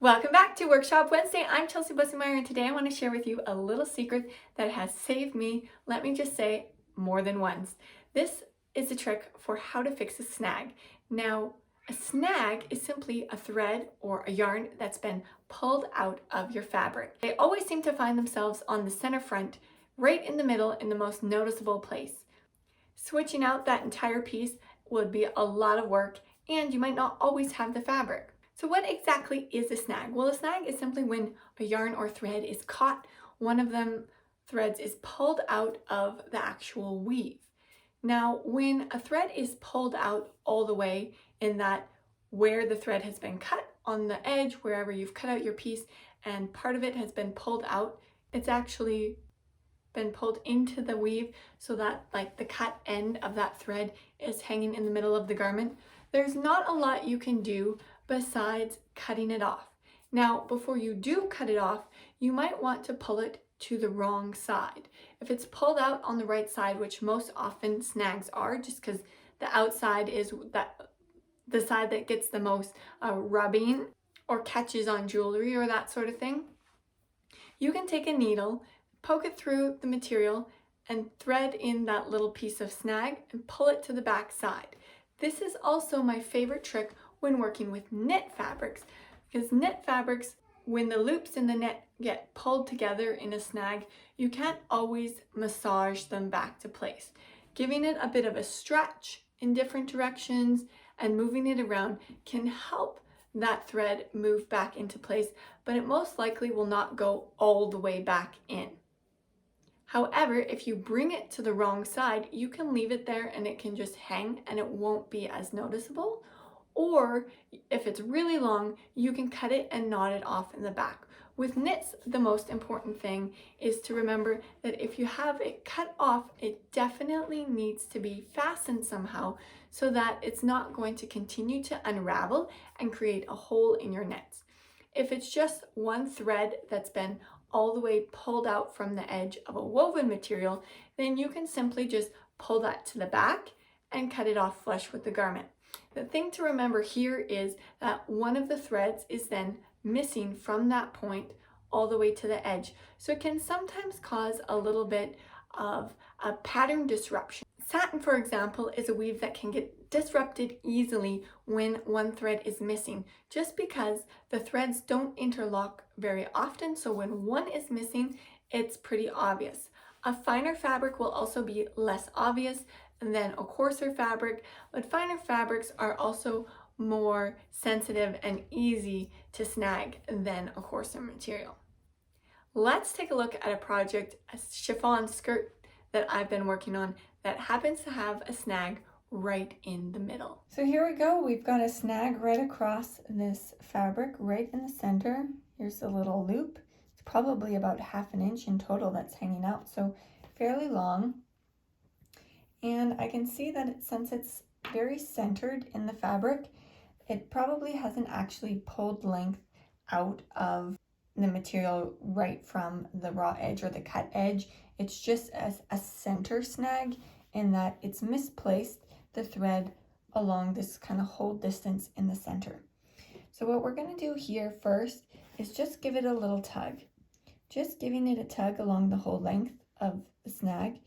Welcome back to Workshop Wednesday. I'm Chelsea Bussemeyer, and today I want to share with you a little secret that has saved me, let me just say, more than once. This is a trick for how to fix a snag. Now, a snag is simply a thread or a yarn that's been pulled out of your fabric. They always seem to find themselves on the center front, right in the middle, in the most noticeable place. Switching out that entire piece would be a lot of work, and you might not always have the fabric. So what exactly is a snag? Well, a snag is simply when a yarn or thread is caught, one of them threads is pulled out of the actual weave. Now, when a thread is pulled out all the way in that where the thread has been cut on the edge, wherever you've cut out your piece, and part of it has been pulled out, it's actually been pulled into the weave so that like the cut end of that thread is hanging in the middle of the garment. There's not a lot you can do besides cutting it off. Now, before you do cut it off, you might want to pull it to the wrong side. If it's pulled out on the right side, which most often snags are, just because the outside is the side that gets the most rubbing or catches on jewelry or that sort of thing, you can take a needle, poke it through the material, and thread in that little piece of snag and pull it to the back side. This is also my favorite trick when working with knit fabrics, because knit fabrics, when the loops in the net get pulled together in a snag, you can't always massage them back to place. Giving it a bit of a stretch in different directions and moving it around can help that thread move back into place, but it most likely will not go all the way back in. However, if you bring it to the wrong side, you can leave it there and it can just hang and it won't be as noticeable. Or if it's really long, you can cut it and knot it off in the back. With knits, the most important thing is to remember that if you have it cut off, it definitely needs to be fastened somehow so that it's not going to continue to unravel and create a hole in your knits. If it's just one thread that's been all the way pulled out from the edge of a woven material, then you can simply just pull that to the back and cut it off flush with the garment. The thing to remember here is that one of the threads is then missing from that point all the way to the edge. So it can sometimes cause a little bit of a pattern disruption. Satin, for example, is a weave that can get disrupted easily when one thread is missing, just because the threads don't interlock very often. So when one is missing, it's pretty obvious. A finer fabric will also be less obvious than a coarser fabric, but finer fabrics are also more sensitive and easy to snag than a coarser material. Let's take a look at a project, a chiffon skirt that I've been working on that happens to have a snag right in the middle. So here we go. We've got a snag right across this fabric, right in the center. Here's a little loop. It's probably about 1/2 inch in total that's hanging out, so fairly long. And I can see that since it's very centered in the fabric, it probably hasn't actually pulled length out of the material right from the raw edge or the cut edge. It's just a center snag in that it's misplaced the thread along this kind of whole distance in the center. So what we're going to do here first is just give it a little tug. Just giving it a tug along the whole length of the snag.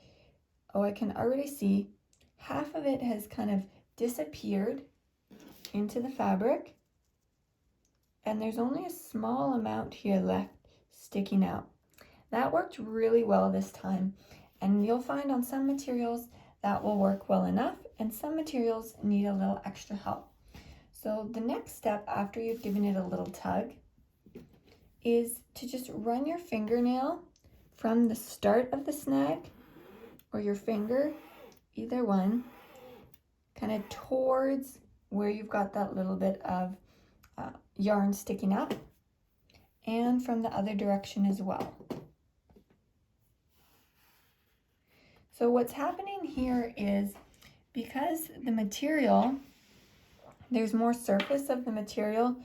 Oh, I can already see half of it has kind of disappeared into the fabric, and there's only a small amount here left sticking out. That worked really well this time, and you'll find on some materials that will work well enough, and some materials need a little extra help. So the next step after you've given it a little tug is to just run your fingernail from the start of the snag or your finger, either one, kind of towards where you've got that little bit of yarn sticking up, and from the other direction as well. So what's happening here is because the material, there's more surface of the material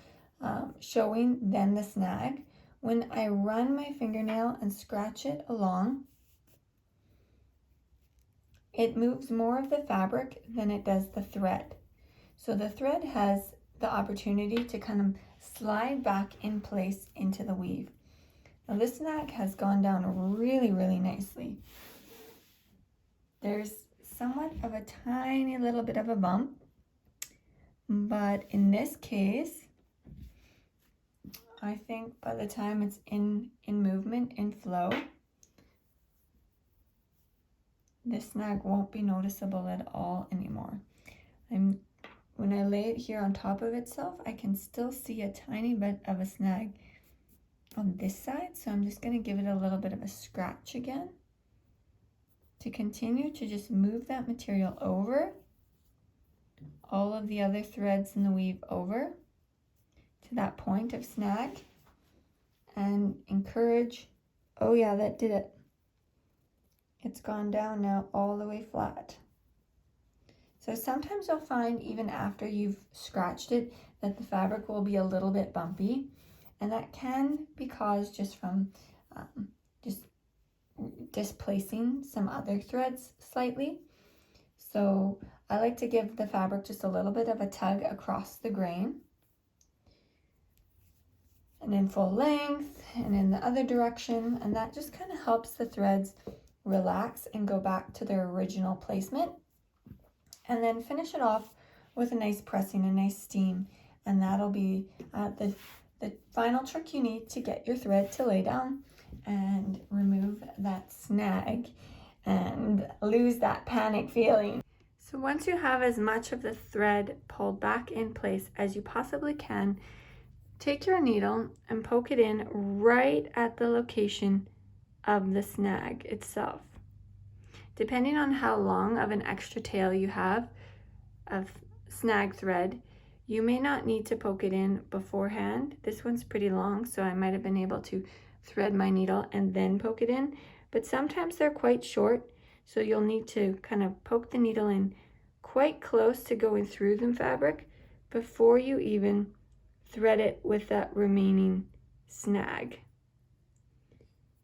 showing than the snag, when I run my fingernail and scratch it along, it moves more of the fabric than it does the thread. So the thread has the opportunity to kind of slide back in place into the weave. Now this snag has gone down really, really nicely. There's somewhat of a tiny little bit of a bump, but in this case, I think by the time it's in movement, in flow, this snag won't be noticeable at all anymore. When I lay it here on top of itself, I can still see a tiny bit of a snag on this side, so I'm just going to give it a little bit of a scratch again to continue to just move that material over, all of the other threads in the weave over to that point of snag, and encourage, oh yeah, that did it. It's gone down now all the way flat. So sometimes you'll find even after you've scratched it that the fabric will be a little bit bumpy, and that can be caused just from just displacing some other threads slightly. So I like to give the fabric just a little bit of a tug across the grain, and in full length and in the other direction, and that just kind of helps the threads relax and go back to their original placement. And then finish it off with a nice pressing, a nice steam, and that'll be the final trick you need to get your thread to lay down and remove that snag and lose that panic feeling. So once you have as much of the thread pulled back in place as you possibly can, take your needle and poke it in right at the location of the snag itself. Depending on how long of an extra tail you have of snag thread, you may not need to poke it in beforehand. This one's pretty long, so I might have been able to thread my needle and then poke it in, but sometimes they're quite short, so you'll need to kind of poke the needle in quite close to going through the fabric before you even thread it with that remaining snag.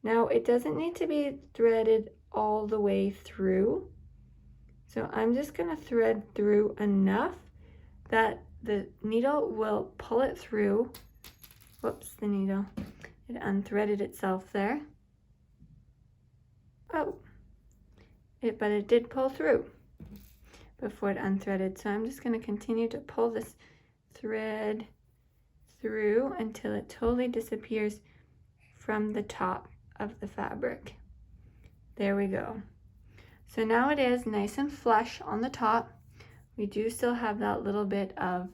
Now, it doesn't need to be threaded all the way through, so I'm just going to thread through enough that the needle will pull it through. Whoops, the needle, it unthreaded itself there. Oh, but it did pull through before it unthreaded, so I'm just going to continue to pull this thread through until it totally disappears from the top of the fabric. There we go. So now it is nice and flush on the top. We do still have that little bit of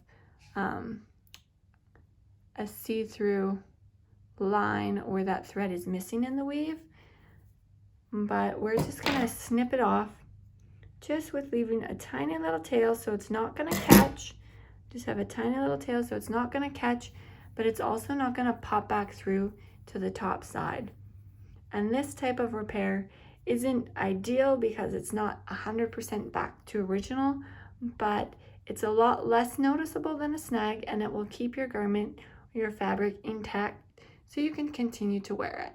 a see-through line where that thread is missing in the weave, but we're just gonna snip it off just with leaving a tiny little tail so it's not gonna catch. Just have a tiny little tail so it's not gonna catch, but it's also not gonna pop back through to the top side. And this type of repair isn't ideal because it's not 100% back to original, but it's a lot less noticeable than a snag, and it will keep your garment or your fabric intact so you can continue to wear it.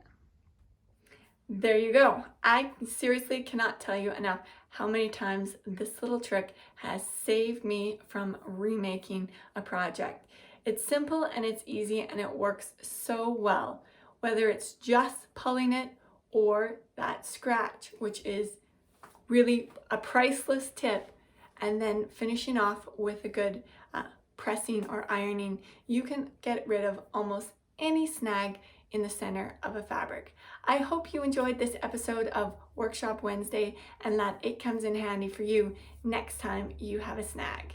There you go. I seriously cannot tell you enough how many times this little trick has saved me from remaking a project. It's simple and it's easy and it works so well, whether it's just pulling it or that scratch, which is really a priceless tip, and then finishing off with a good pressing or ironing. You can get rid of almost any snag in the center of a fabric. I hope you enjoyed this episode of Workshop Wednesday and that it comes in handy for you next time you have a snag.